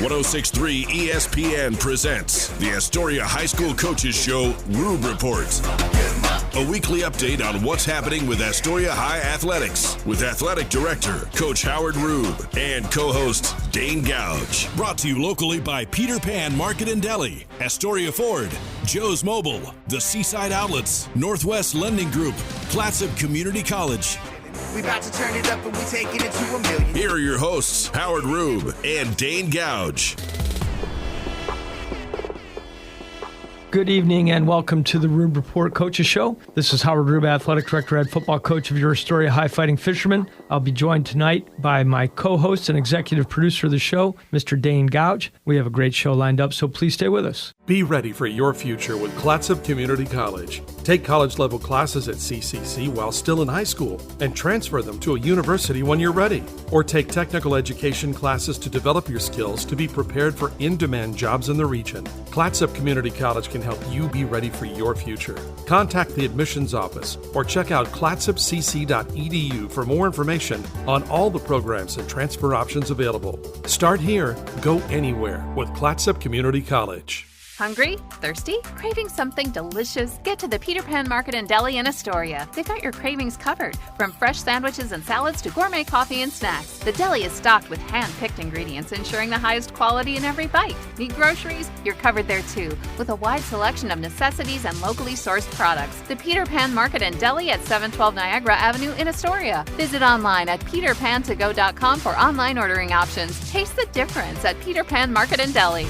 106.3 ESPN presents the Astoria High School Coaches Show Rube Report. A weekly update on what's happening with Astoria High athletics with Athletic Director Coach Howard Rube and co-host Dane Gouge. Brought to you locally by Peter Pan Market and Deli, Astoria Ford, Joe's Mobile, the Seaside Outlets, Northwest Lending Group, Clatsop Community College. We about to turn it up and we taking it to $1 million. Here are your hosts, Howard Rube and Dane Gouge. Good evening and welcome to the Rube Report Coaches Show. This is Howard Rube, Athletic Director, Head Football Coach of your Astoria High Fighting Fishermen. I'll be joined tonight by my co-host and executive producer of the show, Mr. Dane Gouge. We have a great show lined up, so please stay with us. Be ready for your future with Clatsop Community College. Take college-level classes at CCC while still in high school and transfer them to a university when you're ready. Or take technical education classes to develop your skills to be prepared for in-demand jobs in the region. Clatsop Community College can help you be ready for your future. Contact the admissions office or check out clatsopcc.edu for more information on all the programs and transfer options available. Start here, go anywhere with Clatsop Community College. Hungry? Thirsty? Craving something delicious? Get to the Peter Pan Market and Deli in Astoria. They've got your cravings covered, from fresh sandwiches and salads to gourmet coffee and snacks. The deli is stocked with hand-picked ingredients, ensuring the highest quality in every bite. Need groceries? You're covered there too, with a wide selection of necessities and locally sourced products. The Peter Pan Market and Deli at 712 Niagara Avenue in Astoria. Visit online at peterpantogo.com for online ordering options. Taste the difference at Peter Pan Market and Deli.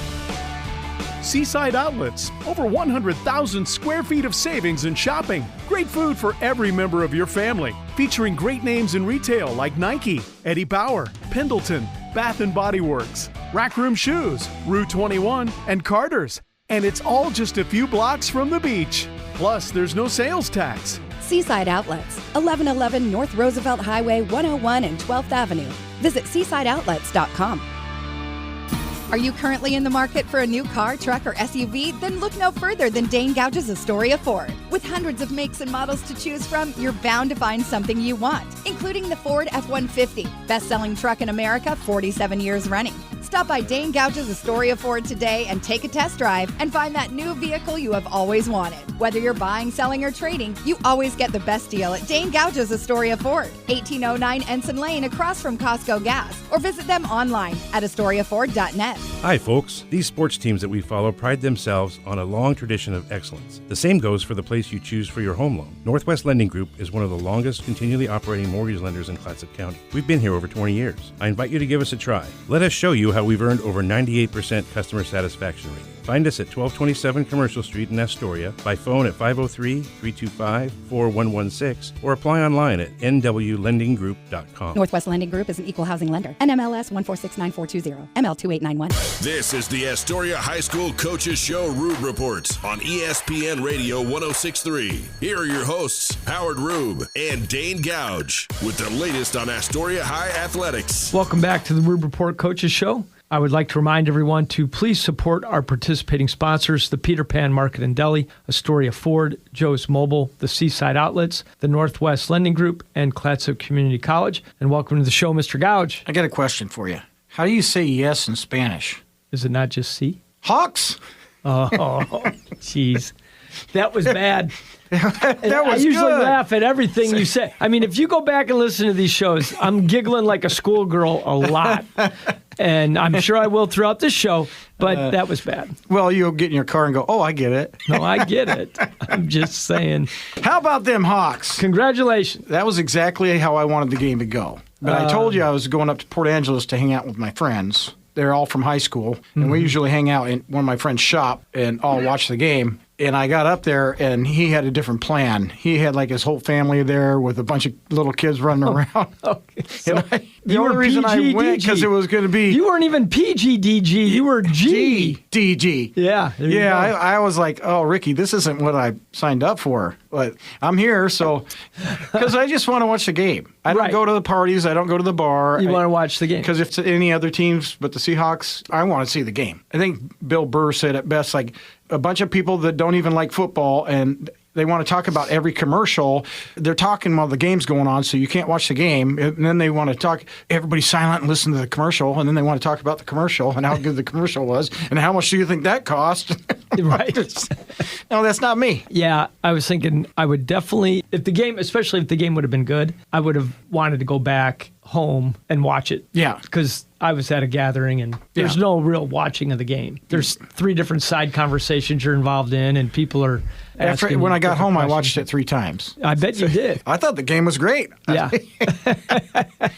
Seaside Outlets, over 100,000 square feet of savings and shopping. Great food for every member of your family. Featuring great names in retail like Nike, Eddie Bauer, Pendleton, Bath & Body Works, Rack Room Shoes, Rue 21, and Carter's. And it's all just a few blocks from the beach. Plus, there's no sales tax. Seaside Outlets, 1111 North Roosevelt Highway 101 and 12th Avenue. Visit seasideoutlets.com. Are you currently in the market for a new car, truck, or SUV? Then look no further than Dane Gouge's Astoria Ford. With hundreds of makes and models to choose from, you're bound to find something you want, including the Ford F-150, best-selling truck in America, 47 years running. Stop by Dane Gouge's Astoria Ford today and take a test drive and find that new vehicle you have always wanted. Whether you're buying, selling, or trading, you always get the best deal at Dane Gouge's Astoria Ford, 1809 Ensign Lane across from Costco Gas, or visit them online at astoriaford.net. Hi folks, these sports teams that we follow pride themselves on a long tradition of excellence. The same goes for the place you choose for your home loan. Northwest Lending Group is one of the longest continually operating mortgage lenders in Clatsop County. We've been here over 20 years. I invite you to give us a try. Let us show you how we've earned over 98% customer satisfaction rating. Find us at 1227 Commercial Street in Astoria, by phone at 503-325-4116, or apply online at nwlendinggroup.com. Northwest Lending Group is an equal housing lender. NMLS 1469420, ML2891. This is the Astoria High School Coaches Show Rube Report on ESPN Radio 106.3. Here are your hosts, Howard Rube and Dane Gouge, with the latest on Astoria High athletics. Welcome back to the Rube Report Coaches Show. I would like to remind everyone to please support our participating sponsors, the Peter Pan Market and Deli, Astoria Ford, Joe's Mobile, the Seaside Outlets, the Northwest Lending Group, and Clatsop Community College. And welcome to the show, Mr. Gouge. I got a question for you. How do you say yes in Spanish? Is it not just C? Hawks? Oh, jeez. That was bad. That was I usually good. laugh at everything you say. I mean, if you go back and listen to these shows, I'm giggling like a schoolgirl a lot. And I'm sure I will throughout this show, but that was bad. Well, you'll get in your car and go, oh, I get it. No, I get it. I'm just saying. How about them Hawks? Congratulations. That was exactly how I wanted the game to go. But I told you I was going up to Port Angeles to hang out with my friends. They're all from high school, and we usually hang out in one of my friends' shop and all watch the game. And I got up there, and he had a different plan. He had like his whole family there with a bunch of little kids running around. Okay, so the only reason I went because it was going to be. You weren't even PGDG. You were GDG. Yeah. I was like, oh, Ricky, this isn't what I signed up for. But I'm here, so because I just want to watch the game. I don't go to the parties. I don't go to the bar. You want to watch the game because if it's any other teams but the Seahawks, I want to see the game. I think Bill Burr said it best, like a bunch of people that don't even like football and They want to talk about every commercial. They're talking while the game's going on, so you can't watch the game. And then they want to talk, everybody's silent and listen to the commercial, and then they want to talk about the commercial and how good the commercial was, and how much do you think that cost? Right. No, that's not me. Yeah, I was thinking I would definitely, especially if the game would have been good, I would have wanted to go back home and watch it. Yeah. Because I was at a gathering and there's no real watching of the game. There's 3 different side conversations you're involved in, and people are asking. When I got home, questions. I watched it 3 times. I bet you did. I thought the game was great. Yeah.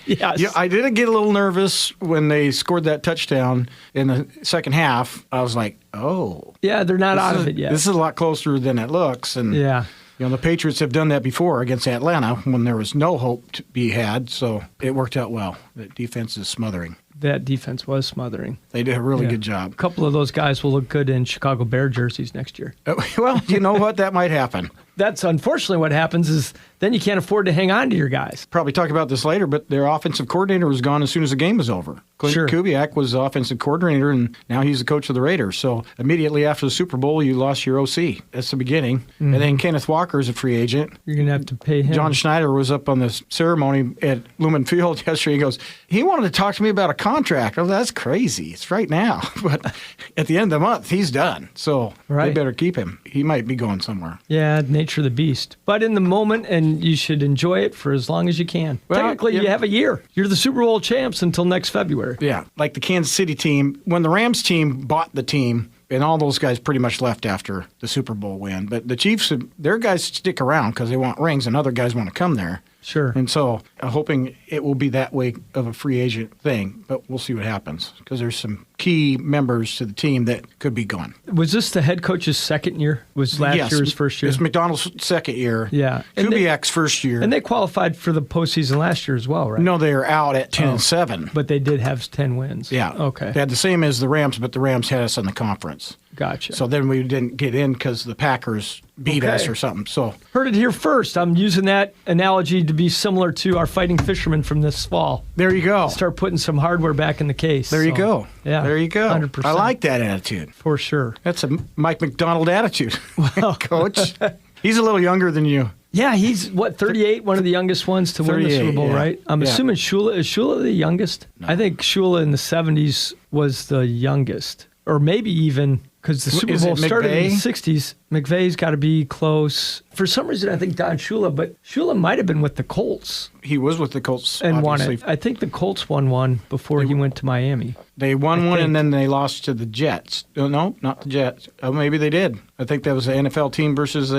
Yes. Yeah, I did get a little nervous when they scored that touchdown in the second half. I was like, oh. Yeah, they're not out of it yet. This is a lot closer than it looks. And yeah. The Patriots have done that before against Atlanta when there was no hope to be had, so it worked out well. The defense is smothering. That defense was smothering. They did a really good job. A couple of those guys will look good in Chicago Bear jerseys next year. Well, you know what? That might happen. That's unfortunately what happens is then you can't afford to hang on to your guys. Probably talk about this later, but their offensive coordinator was gone as soon as the game was over. Clint Kubiak was the offensive coordinator, and now he's the coach of the Raiders. So immediately after the Super Bowl, you lost your OC. That's the beginning. Mm-hmm. And then Kenneth Walker is a free agent. You're going to have to pay him. John Schneider was up on the ceremony at Lumen Field yesterday. He goes, he wanted to talk to me about a contract. Oh, that's crazy. It's right now. But at the end of the month, he's done. So they better keep him. He might be going somewhere. Yeah, nature of the beast. But in the moment, and you should enjoy it for as long as you can. Well, technically, you have a year. You're the Super Bowl champs until next February. Yeah, like the Kansas City team. When the Rams team bought the team, and all those guys pretty much left after the Super Bowl win. But the Chiefs, their guys stick around because they want rings, and other guys want to come there. Sure. And so I'm hoping it will be that way of a free agent thing, but we'll see what happens because there's some key members to the team that could be gone. Was this the head coach's second year? Was last year's first year? It's McDonald's second year. Yeah. Kubiak's first year. And they qualified for the postseason last year as well, right? No, they were out at 10-7. But they did have 10 wins. Yeah. Okay. They had the same as the Rams, but the Rams had us in the conference. Gotcha. So then we didn't get in because the Packers beat us or something. So heard it here first. I'm using that analogy to be similar to our fighting fishermen from this fall. There you go. Start putting some hardware back in the case. There you go. Yeah. There you go. 100%. I like that attitude. For sure. That's a Mike McDonald attitude, well, Coach. He's a little younger than you. Yeah, he's, 38, one of the youngest ones to win the Super Bowl, right? I'm assuming Shula. Is Shula the youngest? No. I think Shula in the 70s was the youngest. Or maybe even, because the Super Bowl started in the 60s. McVay's got to be close. For some reason, I think Don Shula, but Shula might have been with the Colts. He was with the Colts, and obviously. won it. I think the Colts won one before he went to Miami. They won one, and then they lost to the Jets. No, not the Jets. Oh, maybe they did. I think that was the NFL team versus the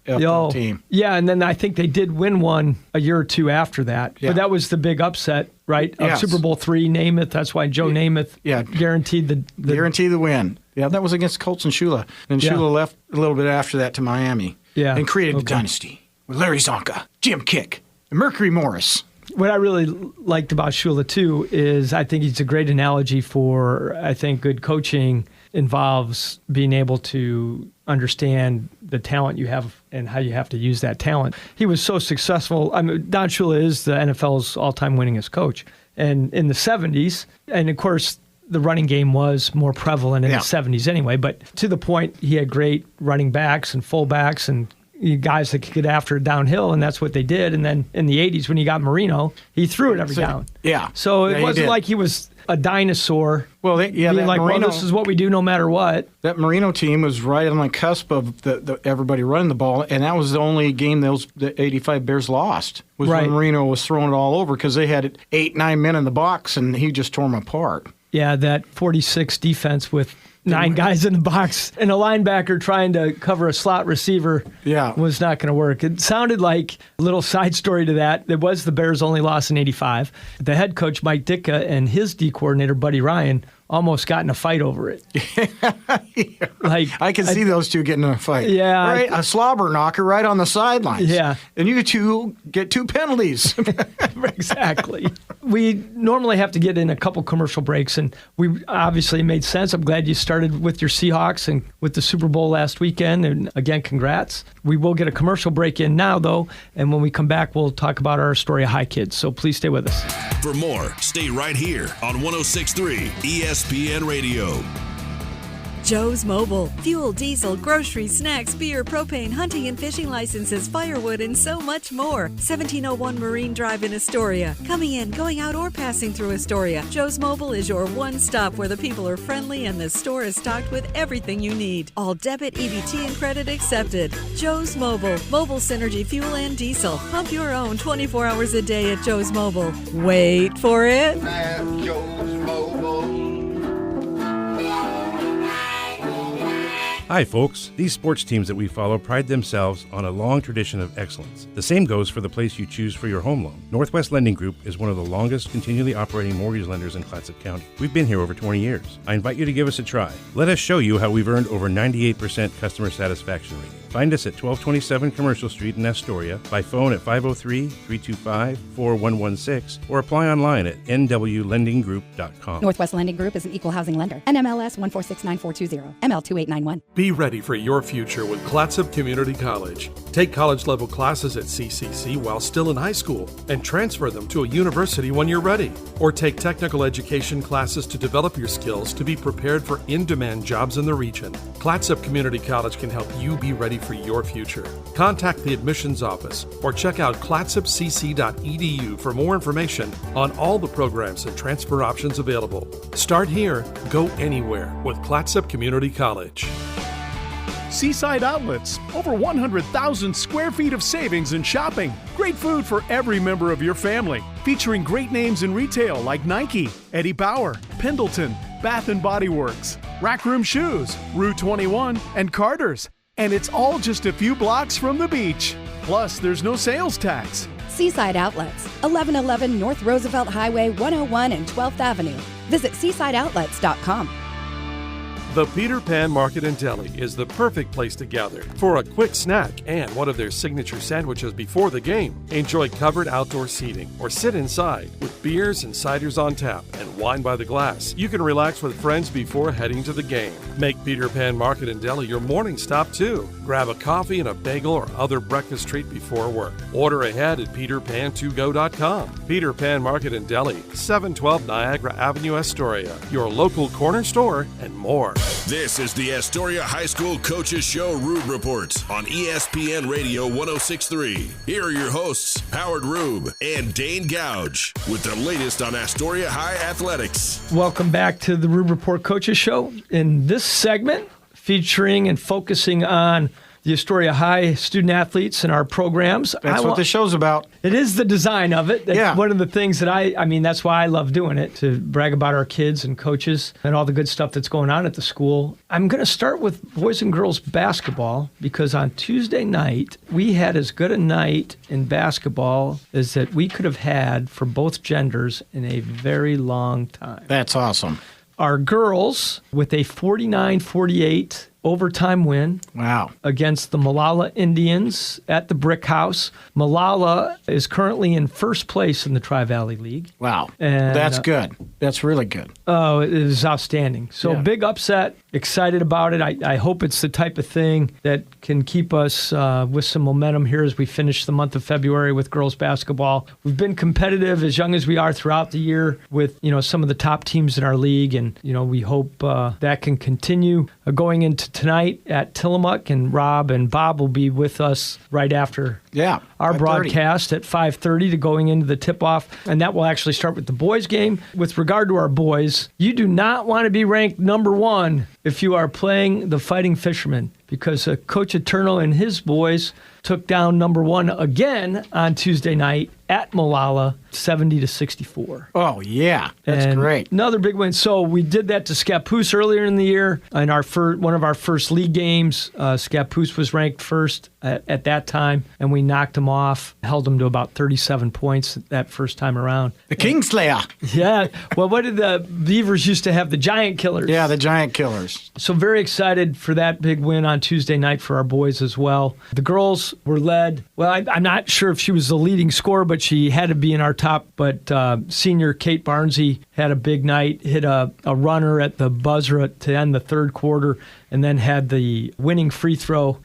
AFL team. Yeah, and then I think they did win one a year or two after that. Yeah. But that was the big upset, right? Of Super Bowl III, Namath. That's why Joe Namath guaranteed the win. Yeah, that was against Colts and Shula. And Shula left a little bit after that to Miami. Yeah. And created the dynasty with Larry Zonka, Jim Kick, and Mercury Morris. What I really liked about Shula, too, is I think he's a great analogy for, I think, good coaching involves being able to understand the talent you have and how you have to use that talent. He was so successful. I mean, Don Shula is the NFL's all-time winningest coach. And in the 70s, and of course, the running game was more prevalent in the 70s anyway, but to the point, he had great running backs and fullbacks and guys that could get after it downhill, and that's what they did. And then in the 80s, when he got Marino, he threw it every down. Yeah. So it wasn't like he was a dinosaur. Well, being like, Marino, this is what we do no matter what. That Marino team was right on the cusp of everybody running the ball, and that was the only game the 85 Bears lost, was when Marino was throwing it all over because they had 8-9 men in the box, and he just tore them apart. Yeah, that 46 defense with 9 guys in the box and a linebacker trying to cover a slot receiver was not going to work. It sounded like a little side story to that. It was the Bears' only loss in 85. The head coach, Mike Ditka, and his D coordinator, Buddy Ryan, almost got in a fight over it. Like I can see those two getting in a fight. Yeah. Right? A slobber knocker right on the sidelines. Yeah. And you two get 2 penalties. Exactly. We normally have to get in a couple commercial breaks, and we obviously made sense. I'm glad you started with your Seahawks and with the Super Bowl last weekend. And again, congrats. We will get a commercial break in now, though, and when we come back, we'll talk about our Astoria High kids. So please stay with us. For more, stay right here on 106.3 ESPN Radio. Joe's Mobile. Fuel, diesel, groceries, snacks, beer, propane, hunting and fishing licenses, firewood, and so much more. 1701 Marine Drive in Astoria. Coming in, going out, or passing through Astoria, Joe's Mobile is your one stop where the people are friendly and the store is stocked with everything you need. All debit, EBT, and credit accepted. Joe's Mobile. Mobile Synergy fuel and diesel. Pump your own 24 hours a day at Joe's Mobile. Wait for it. Hi, folks. These sports teams that we follow pride themselves on a long tradition of excellence. The same goes for the place you choose for your home loan. Northwest Lending Group is one of the longest continually operating mortgage lenders in Clatsop County. We've been here over 20 years. I invite you to give us a try. Let us show you how we've earned over 98% customer satisfaction rating. Find us at 1227 Commercial Street in Astoria, by phone at 503-325-4116, or apply online at nwlendinggroup.com. Northwest Lending Group is an equal housing lender. NMLS 1469420, ML2891. Be ready for your future with Clatsop Community College. Take college-level classes at CCC while still in high school and transfer them to a university when you're ready. Or take technical education classes to develop your skills to be prepared for in-demand jobs in the region. Clatsop Community College can help you be ready for your future. Contact the admissions office or check out clatsopcc.edu for more information on all the programs and transfer options available. Start here, go anywhere with Clatsop Community College. Seaside Outlets, over 100,000 square feet of savings and shopping. Great food for every member of your family. Featuring great names in retail like Nike, Eddie Bauer, Pendleton, Bath & Body Works, Rack Room Shoes, Rue 21, and Carter's. And it's all just a few blocks from the beach. Plus, there's no sales tax. Seaside Outlets, 1111 North Roosevelt Highway 101 and 12th Avenue. Visit seasideoutlets.com. The Peter Pan Market and Deli is the perfect place to gather for a quick snack and one of their signature sandwiches before the game. Enjoy covered outdoor seating or sit inside with beers and ciders on tap and wine by the glass. You can relax with friends before heading to the game. Make Peter Pan Market and Deli your morning stop too. Grab a coffee and a bagel or other breakfast treat before work. Order ahead at peterpan2go.com. Peter Pan Market and Deli, 712 Niagara Avenue, Astoria. Your local corner store and more. This is the Astoria High School Coaches Show Rube Report on ESPN Radio 106.3. Here are your hosts, Howard Rube and Dane Gouge, with the latest on Astoria High athletics. Welcome back to the Rube Report Coaches Show. In this segment, featuring and focusing on the Astoria High student athletes and our programs. That's what the show's about. It is the design of it. That's one of the things that I mean, that's why I love doing it, to brag about our kids and coaches and all the good stuff that's going on at the school. I'm going to start with boys and girls basketball because on Tuesday night, we had as good a night in basketball as that we could have had for both genders in a very long time. That's awesome. Our girls, with a 49-48 overtime win. Wow. Against the Malala Indians at the Brick House. Malala is currently in first place in the Tri-Valley League. Wow. And, that's good. That's really good. Oh, it is outstanding. So big upset, excited about it. I hope it's the type of thing that can keep us with some momentum here as we finish the month of February with girls basketball. We've been competitive as young as we are throughout the year with, some of the top teams in our league. And, we hope that can continue going into tonight at Tillamook, and Rob and Bob will be with us right after our broadcast at 5:30 to going into the tip-off, and that will actually start with the boys' game. With regard to our boys, you do not want to be ranked number one if you are playing the Fighting Fishermen, because Coach Eterno and his boys took down number one again on Tuesday night at Malala, 70-64. Oh, yeah. That's great. Another big win. So we did that to Scappoose earlier in the year. In our one of our first league games, Scappoose was ranked first at that time, and we knocked them off, held them to about 37 points that first time around. The Kingslayer. Yeah. Well, what did the Beavers used to have? The Giant Killers. Yeah, the Giant Killers. So very excited for that big win on Tuesday night for our boys as well. The girls were led. Well, I'm not sure if she was the leading scorer, but she had to be in our top. But senior Kate Barnsey had a big night, hit a runner at the buzzer to end the third quarter, and then had the winning free throw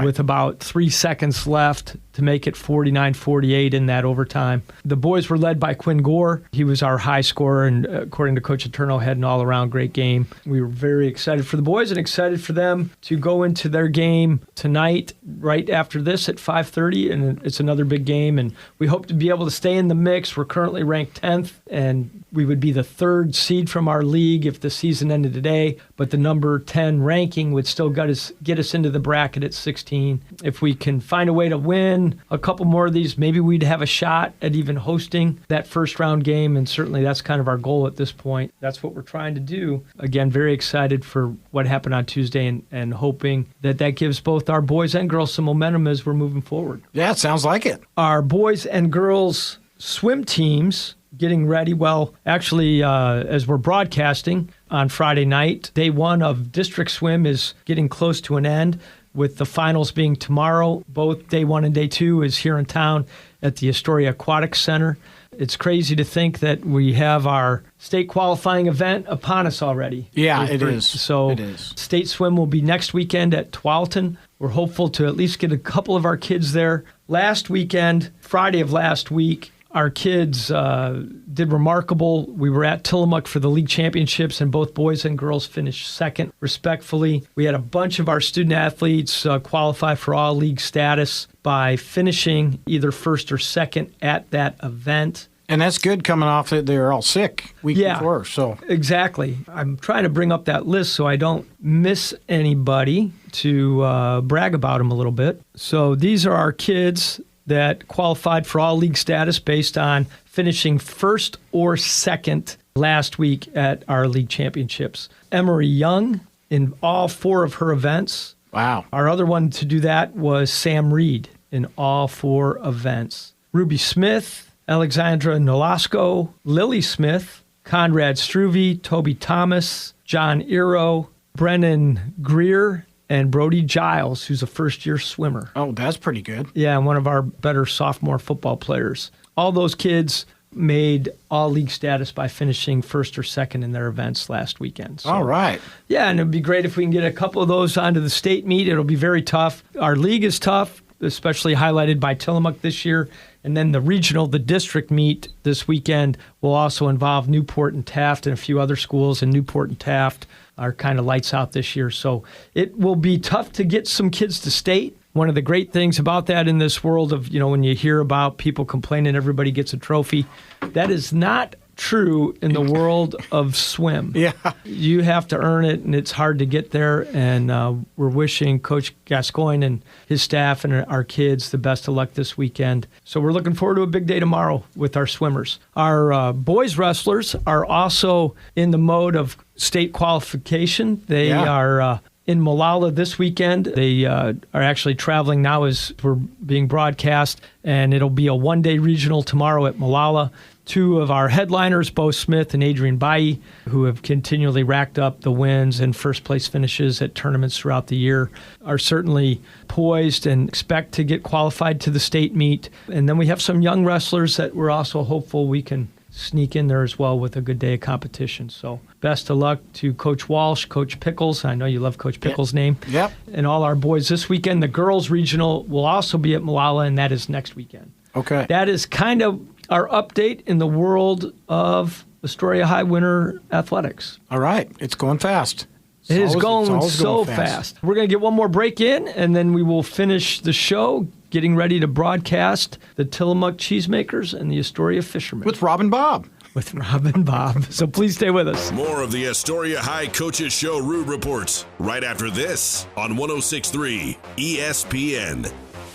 with about 3 seconds left to make it 49-48 in that overtime. The boys were led by Quinn Gore. He was our high scorer, and according to Coach Eterno, had an all-around great game. We were very excited for the boys and excited for them to go into their game tonight right after this at 5:30, and it's another big game, and we hope to be able to stay in the mix. We're currently ranked 10th, and we would be the third seed from our league if the season ended today, but the number 10 ranking would still get us into the bracket at 16. If we can find a way to win a couple more of these, maybe we'd have a shot at even hosting that first round game, and certainly that's kind of our goal at this point. That's what we're trying to do. Again, very excited for what happened on Tuesday and hoping that gives both our boys and girls some momentum as we're moving forward. Yeah, it sounds like it. Our boys and girls swim teams getting ready. Well, actually, as we're broadcasting on Friday night, day one of district swim is getting close to an end, with the finals being tomorrow. Both day one and day two is here in town at the Astoria Aquatic Center. It's crazy to think that we have our state qualifying event upon us already. Yeah, it is. So it is. State swim will be next weekend at Tualatin. We're hopeful to at least get a couple of our kids there. Last weekend, Friday of last week, our kids did remarkable. We were at Tillamook for the league championships, and both boys and girls finished second, respectfully. We had a bunch of our student athletes qualify for all league status by finishing either first or second at that event. And that's good coming off that they were all sick week before. So exactly. I'm trying to bring up that list so I don't miss anybody to brag about them a little bit. So these are our kids that qualified for all league status based on finishing first or second last week at our league championships. Emery Young in all 4 of her events. Wow. Our other one to do that was Sam Reed in all 4 events. Ruby Smith, Alexandra Nolasco, Lily Smith, Conrad Struve, Toby Thomas, John Iro, Brennan Greer, and Brody Giles, who's a first-year swimmer. Oh, that's pretty good. Yeah, and one of our better sophomore football players. All those kids made all-league status by finishing first or second in their events last weekend. So, all right. Yeah, and it would be great if we can get a couple of those onto the state meet. It'll be very tough. Our league is tough, especially highlighted by Tillamook this year. And then the district meet this weekend will also involve Newport and Taft and a few other schools, and Newport and Taft are kind of lights out this year. So it will be tough to get some kids to state. One of the great things about that in this world of, when you hear about people complaining everybody gets a trophy, that is not true in the world of swim. Yeah. You have to earn it, and it's hard to get there. And we're wishing Coach Gascoigne and his staff and our kids the best of luck this weekend. So we're looking forward to a big day tomorrow with our swimmers. Our boys wrestlers are also in the mode of state qualification. They are in Molalla this weekend. They are actually traveling now as we're being broadcast, and it'll be a one-day regional tomorrow at Molalla. 2 of our headliners, Bo Smith and Adrian Bailly, who have continually racked up the wins and first-place finishes at tournaments throughout the year, are certainly poised and expect to get qualified to the state meet. And then we have some young wrestlers that we're also hopeful we can sneak in there as well with a good day of competition. So best of luck to Coach Walsh, Coach Pickles. I know you love Coach Pickles' name. Yep. And all our boys this weekend. The girls' regional will also be at Molalla, and that is next weekend. Okay. That is kind of our update in the world of Astoria High winter athletics. All right. It's going fast. It is going so fast. We're going to get one more break in, and then we will finish the show getting ready to broadcast the Tillamook Cheesemakers and the Astoria Fishermen. With Rob and Bob. With Rob and Bob. So please stay with us. More of the Astoria High Coaches Show Rube Reports right after this on 106.3 ESPN.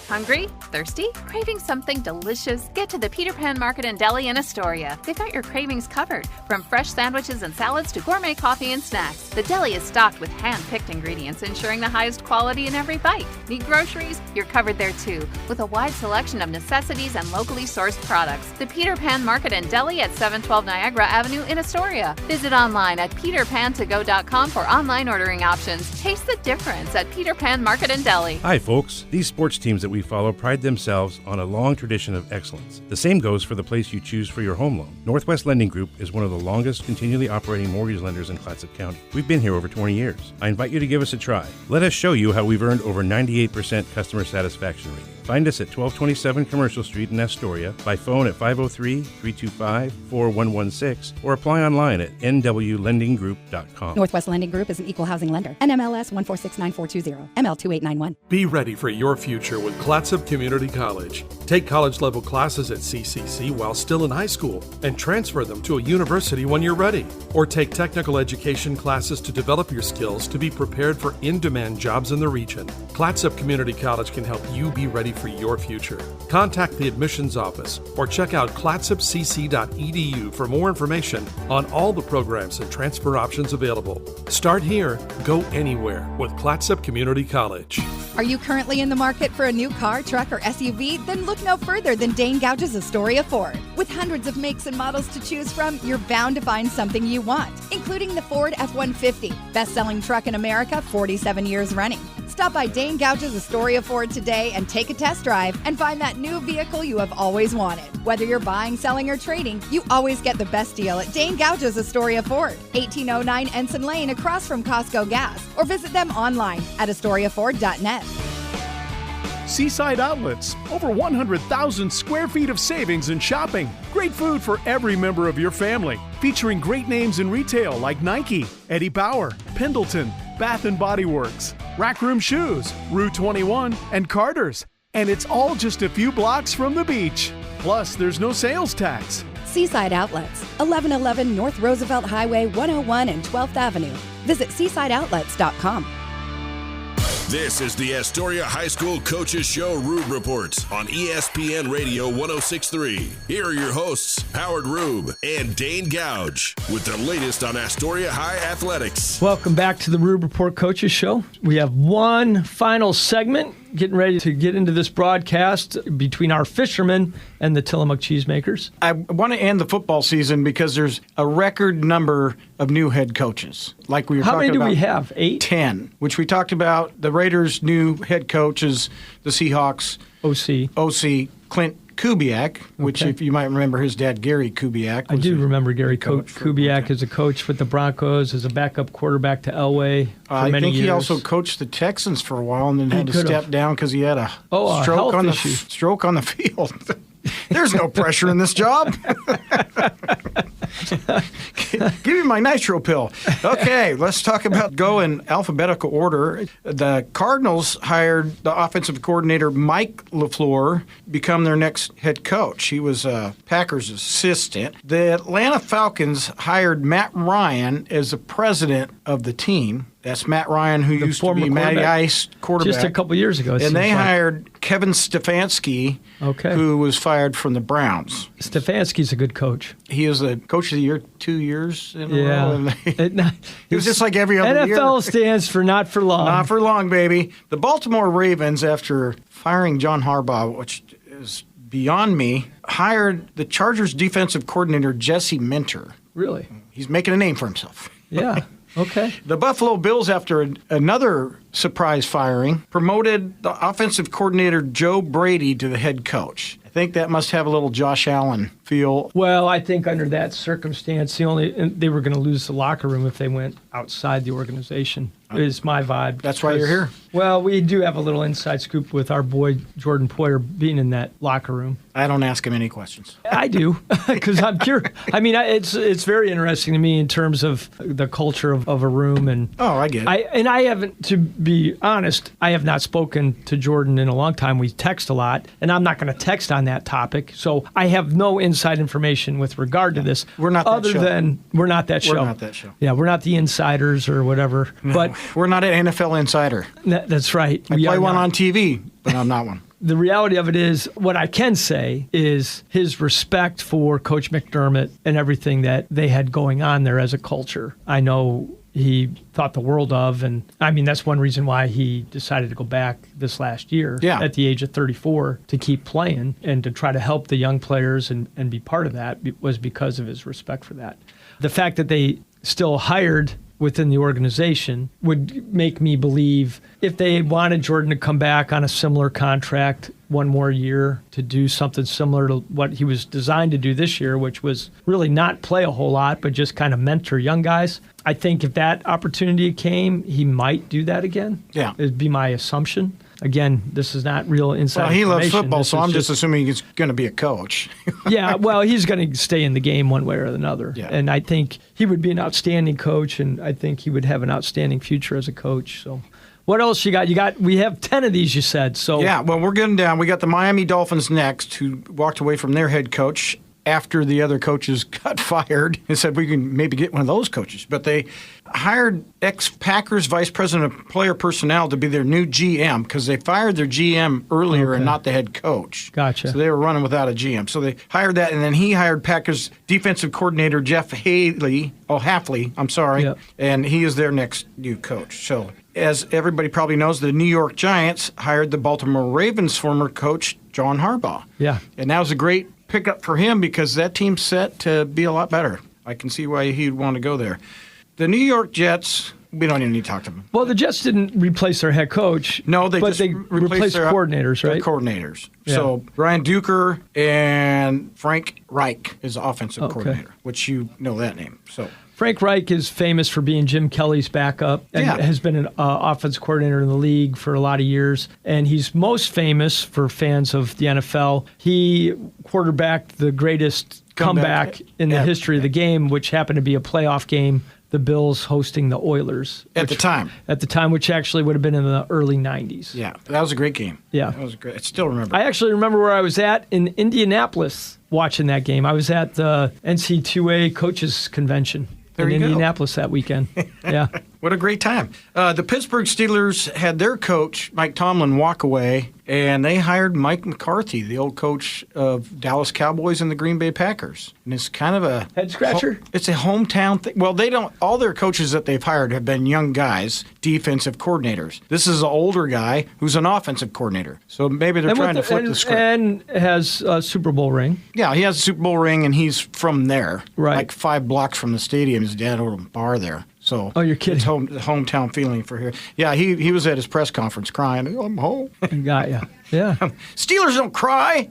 Hungry? Thirsty? Craving something delicious? Get to the Peter Pan Market and Deli in Astoria. They've got your cravings covered. From fresh sandwiches and salads to gourmet coffee and snacks, the deli is stocked with hand-picked ingredients, ensuring the highest quality in every bite. Need groceries? You're covered there too, with a wide selection of necessities and locally sourced products. The Peter Pan Market and Deli at 712 Niagara Avenue in Astoria. Visit online at peterpantogo.com for online ordering options. Taste the difference at Peter Pan Market and Deli. Hi, folks. These sports teams that we follow pride themselves on a long tradition of excellence. The same goes for the place you choose for your home loan. Northwest Lending Group is one of the longest continually operating mortgage lenders in Clatsop County. We've been here over 20 years. I invite you to give us a try. Let us show you how we've earned over 98% customer satisfaction rating. Find us at 1227 Commercial Street in Astoria, by phone at 503-325-4116, or apply online at nwlendinggroup.com. Northwest Lending Group is an equal housing lender. NMLS 1469420, ML2891. Be ready for your future with Clatsop Community College. Take college-level classes at CCC while still in high school and transfer them to a university when you're ready. Or take technical education classes to develop your skills to be prepared for in-demand jobs in the region. Clatsop Community College can help you be ready for your future. Contact the admissions office or check out clatsopcc.edu for more information on all the programs and transfer options available. Start here, go anywhere with Clatsop Community College. Are you currently in the market for a new car, truck, or SUV? Then look no further than Dane Gouge's Astoria Ford. With hundreds of makes and models to choose from, you're bound to find something you want, including the Ford F-150, best-selling truck in America, 47 years running. Stop by Dane Gouge's Astoria Ford today and take a test drive and find that new vehicle you have always wanted. Whether you're buying, selling, or trading, you always get the best deal at Dane Gouge's Astoria Ford, 1809 Ensign Lane across from Costco Gas, or visit them online at astoriaford.net. Seaside Outlets, over 100,000 square feet of savings and shopping. Great food for every member of your family. Featuring great names in retail like Nike, Eddie Bauer, Pendleton, Bath & Body Works, Rack Room Shoes, Rue 21, and Carter's. And it's all just a few blocks from the beach. Plus, there's no sales tax. Seaside Outlets, 1111 North Roosevelt Highway 101 and 12th Avenue. Visit seasideoutlets.com. This is the Astoria High School Coaches Show Rube Report on ESPN Radio 106.3. Here are your hosts, Howard Rube and Dane Gouge, with the latest on Astoria High athletics. Welcome back to the Rube Report Coaches Show. We have one final segment, getting ready to get into this broadcast between our fishermen and the Tillamook Cheesemakers. I want to end the football season because there's a record number of new head coaches. Like we were How talking many do about, we have? 8? 10, which we talked about. The Raiders' new head coach is the Seahawks OC Clint Kubiak, which Okay. if you might remember his dad, Gary Kubiak. I do remember Gary coach for a Kubiak long as a coach with the Broncos, as a backup quarterback to Elway for I many think years. he also coached the Texans for a while and then had to could've. step down because he had a health stroke on the issue. stroke on the field. There's no pressure in this job. Give me my nitro pill. Okay, let's talk about go in alphabetical order. The Cardinals hired the offensive coordinator Mike LaFleur become their next head coach. He was Packers' assistant. The Atlanta Falcons hired Matt Ryan as the president of the team. That's Matt Ryan, who used to former be Matty quarterback. Ice quarterback. Just a couple years ago. it And they seems like. hired Kevin Stefanski, Okay. who was fired from the Browns. Stefanski's a good coach. He was the coach of the year 2 years in a row. Yeah. And he was just like every other year. NFL stands for not for long. Not for long, baby. The Baltimore Ravens, after firing John Harbaugh, which is beyond me, hired the Chargers defensive coordinator Jesse Minter. Really? He's making a name for himself. Yeah. Okay. The Buffalo Bills, after another surprise firing, promoted the offensive coordinator Joe Brady to the head coach. I think that must have a little Josh Allen feel. Well, I think under that circumstance, they were going to lose the locker room if they went outside the organization. Is my vibe. That's why you're here. Well, we do have a little inside scoop with our boy Jordan Poyer being in that locker room. I don't ask him any questions. I do, because I'm curious. I mean, it's very interesting to me in terms of the culture of a room. And Oh, I get it. I haven't, to be honest, I have not spoken to Jordan in a long time. We text a lot, and I'm not going to text on that topic. So I have no inside information with regard to this. We're not that other show. than we're not that show. We're not that show. Yeah, we're not the insiders or whatever. No, But we're not an NFL insider. that's right. I We play are one not. on TV, but I'm not one. The reality of it is, what I can say is his respect for Coach McDermott and everything that they had going on there as a culture. I know he thought the world of, and I mean, that's one reason why he decided to go back this last year at the age of 34 to keep playing and to try to help the young players and be part of that was because of his respect for that. The fact that they still hired within the organization would make me believe if they wanted Jordan to come back on a similar contract one more year to do something similar to what he was designed to do this year, which was really not play a whole lot, but just kind of mentor young guys. I think if that opportunity came, he might do that again. Yeah. It'd be my assumption. Again, this is not real inside information. Well, he loves football, This so is I'm just assuming he's going to be a coach. Yeah, well, he's going to stay in the game one way or another. Yeah. And I think he would be an outstanding coach, and I think he would have an outstanding future as a coach. So what else you got? We have 10 of these, you said. So yeah, well, we're getting down. We got the Miami Dolphins next, who walked away from their head coach after the other coaches got fired and said we can maybe get one of those coaches. But they hired ex-Packers vice president of player personnel to be their new GM because they fired their GM earlier and not the head coach. Gotcha. So they were running without a GM. So they hired that, and then he hired Packers defensive coordinator Jeff Hafley, Yep. and he is their next new coach. So as everybody probably knows, the New York Giants hired the Baltimore Ravens former coach John Harbaugh. Yeah. And that was a great pickup for him because that team's set to be a lot better. I can see why he'd want to go there. The New York Jets, we don't even need to talk to them. Well, the Jets didn't replace their head coach. No, they but just they replaced their coordinators, right? Their coordinators. Yeah. So Brian Duker and Frank Reich is the offensive coordinator, which you know that name. So Frank Reich is famous for being Jim Kelly's backup and has been an offensive coordinator in the league for a lot of years. And he's most famous for fans of the NFL. He quarterbacked the greatest comeback in the history of the game, which happened to be a playoff game, the Bills hosting the Oilers. At the time, which actually would have been in the early 90s. Yeah, that was a great game. Yeah. That was great. I still remember. I actually remember where I was at in Indianapolis watching that game. I was at the NC2A Coaches Convention in Indianapolis that weekend. Yeah. What a great time. The Pittsburgh Steelers had their coach, Mike Tomlin, walk away, and they hired Mike McCarthy, the old coach of Dallas Cowboys and the Green Bay Packers. And it's kind of a head scratcher. It's a hometown thing. Well, they don't. All their coaches that they've hired have been young guys, defensive coordinators. This is an older guy who's an offensive coordinator. So maybe they're trying to flip the script. And has a Super Bowl ring. Yeah, he has a Super Bowl ring, and he's from there. Right. Like 5 blocks from the stadium. His dad owned a bar there. So you're kidding. It's hometown feeling for here. Yeah, he was at his press conference crying, I'm home. Got ya. Yeah. Steelers don't cry.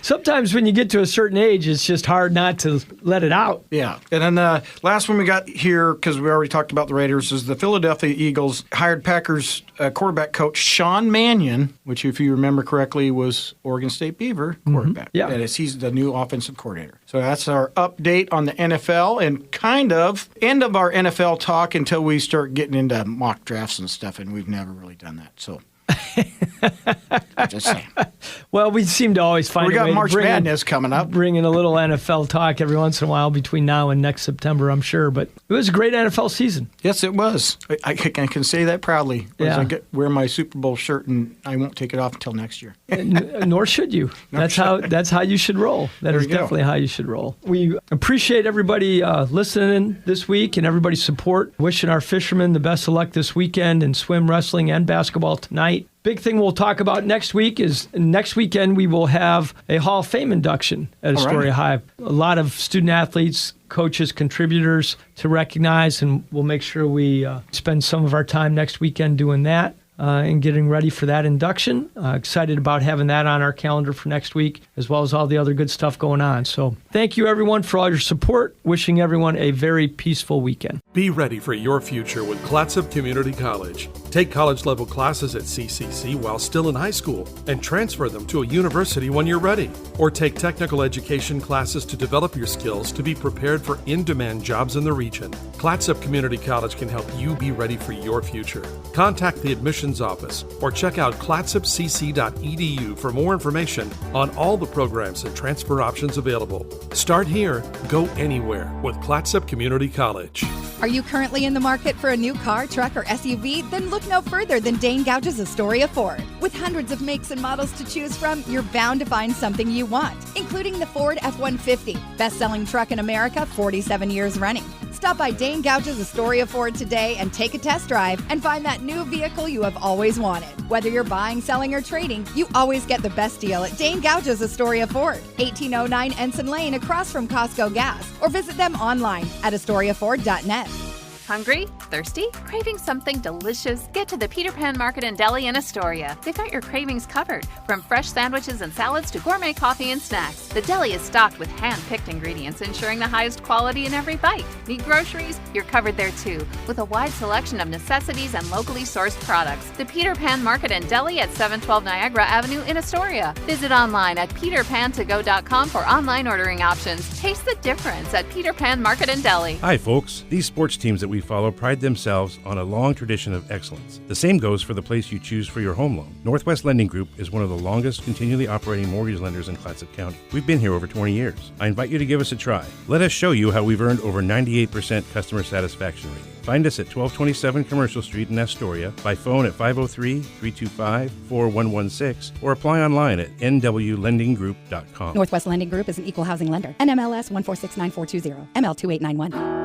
Sometimes when you get to a certain age, it's just hard not to let it out. Yeah. And then the last one we got here, because we already talked about the Raiders, is the Philadelphia Eagles hired Packers quarterback coach Sean Mannion, which, if you remember correctly, was Oregon State Beaver quarterback. Yeah. And he's the new offensive coordinator. So that's our update on the NFL and kind of end of our NFL talk until we start getting into mock drafts and stuff, and we've never really done that. So I'm just saying. Well, we seem to always find we a way got March to Madness coming up. Bring in a little NFL talk every once in a while between now and next September, I'm sure. But it was a great NFL season. Yes, it was. I can say that proudly. Yeah. I wear my Super Bowl shirt, and I won't take it off until next year. Nor should you. That's how you should roll. That is definitely how you should roll. We appreciate everybody listening this week and everybody's support. Wishing our fishermen the best of luck this weekend in swim, wrestling, and basketball tonight. Big thing we'll talk about next week is next weekend we will have a Hall of Fame induction at Astoria High. A lot of student athletes, coaches, contributors to recognize, and we'll make sure we spend some of our time next weekend doing that. And getting ready for that induction. Excited about having that on our calendar for next week, as well as all the other good stuff going on. So thank you, everyone, for all your support. Wishing everyone a very peaceful weekend. Be ready for your future with Clatsop Community College. Take college-level classes at CCC while still in high school and transfer them to a university when you're ready. Or take technical education classes to develop your skills to be prepared for in-demand jobs in the region. Clatsop Community College can help you be ready for your future. Contact the admissions office or check out clatsopcc.edu for more information on all the programs and transfer options available. Start here, go anywhere with Clatsop Community College. Are you currently in the market for a new car, truck, or SUV? Then look no further than Dane Gouge's Astoria Ford. With hundreds of makes and models to choose from, you're bound to find something you want, including the Ford F-150, best-selling truck in America, 47 years running. Stop by Dane Gouge's Astoria Ford today and take a test drive and find that new vehicle you have always wanted. Whether you're buying, selling, or trading, you always get the best deal at Dane Gouge's Astoria Ford, 1809 Ensign Lane across from Costco Gas, or visit them online at AstoriaFord.net. Hungry? Thirsty? Craving something delicious? Get to the Peter Pan Market and Deli in Astoria. They've got your cravings covered, from fresh sandwiches and salads to gourmet coffee and snacks. The deli is stocked with hand-picked ingredients, ensuring the highest quality in every bite. Need groceries? You're covered there too, with a wide selection of necessities and locally sourced products. The Peter Pan Market and Deli at 712 Niagara Avenue in Astoria. Visit online at peterpantogo.com for online ordering options. Taste the difference at Peter Pan Market and Deli. Hi, folks. These sports teams that we follow pride themselves on a long tradition of excellence. The same goes for the place you choose for your home loan. Northwest Lending Group is one of the longest continually operating mortgage lenders in Clatsop County. We've been here over 20 years. I invite you to give us a try. Let us show you how we've earned over 98% customer satisfaction rating. Find us at 1227 Commercial Street in Astoria, by phone at 503-325-4116, or apply online at nwlendinggroup.com. Northwest Lending Group is an equal housing lender. NMLS 1469420, ML2891.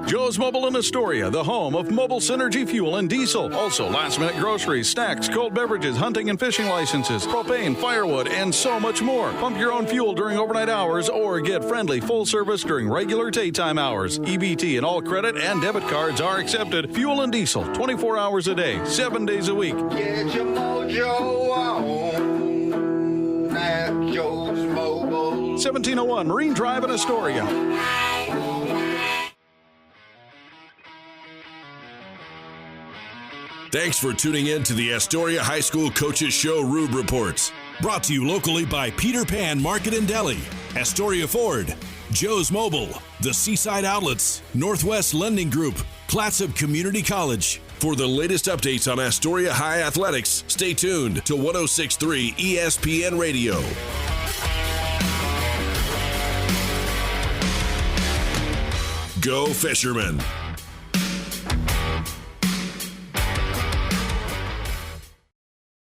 Joe's Mobile in Astoria, the home of Mobile Synergy Fuel and Diesel. Also, last-minute groceries, snacks, cold beverages, hunting and fishing licenses, propane, firewood, and so much more. Pump your own fuel during overnight hours or get friendly full service during regular daytime hours. EBT and all credit and debit cards are accepted. Fuel and Diesel, 24 hours a day, 7 days a week. Get your mojo on at Joe's Mobile. 1701 Marine Drive in Astoria. Thanks for tuning in to the Astoria High School Coaches Show Rube Reports. Brought to you locally by Peter Pan Market and Deli, Astoria Ford, Joe's Mobile, the Seaside Outlets, Northwest Lending Group, Clatsop Community College. For the latest updates on Astoria High athletics, stay tuned to 106.3 ESPN Radio. Go Fishermen!